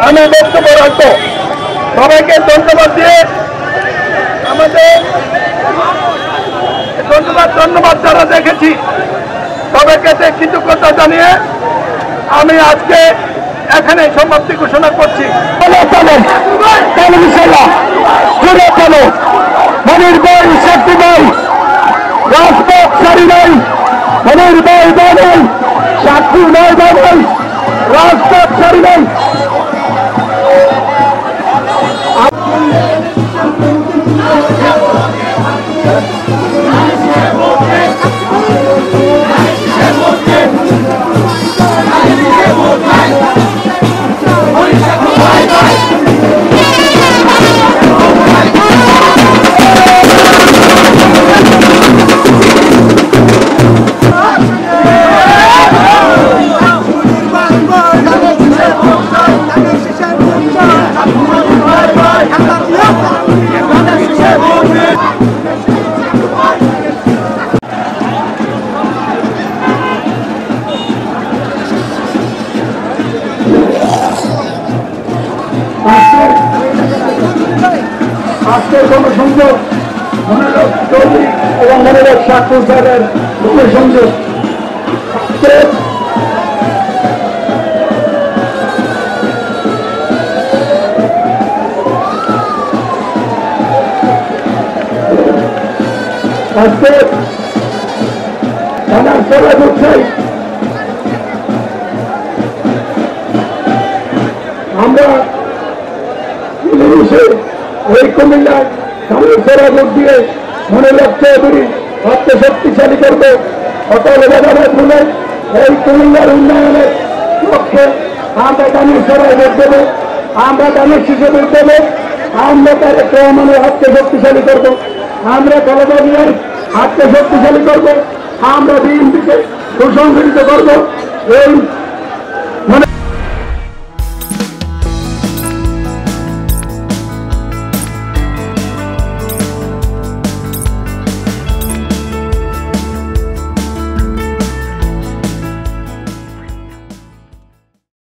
আমি বক্তব্য রাখবো। সবাইকে ধন্যবাদ দিয়ে আমাদের ধন্যবাদ যারা দেখেছি সবাইকে কৃতজ্ঞতা জানিয়ে আমি আজকে এখানে সমাপ্তি ঘোষণা করছি। মনির ভাই শক্তি ভাই রাজপথ সারি নাই, মনির ভাই বাদল সাক্ষী নয় বাদল রাজপথ সারি নাই। আজকের গণসংযোগ মনোরম চৌধুরী এবং মনোরম সাক্ষর স্যারের গণসংযোগ আজকে থানার সবাই উৎসাহী। আমরা এই কুমিল্লায় ধানের সেরা ভোট দিয়ে মনোরম চৌধুরী আত্মশক্তিশালী করবে। সকল বাজারের মনে এই কুমিল্লার উন্নয়নের লক্ষ্যে আমরা ধানের সেরায় ভোট দেবো, আমরা ধানের শিশু ভোট দেবো, আমরা তার রহমানের আত্মশক্তিশালী করবো, আমরা কলবাজারের আত্মশক্তিশালী করবো, আমরা বিএনপিকে সুসংগঠিত করবো। এই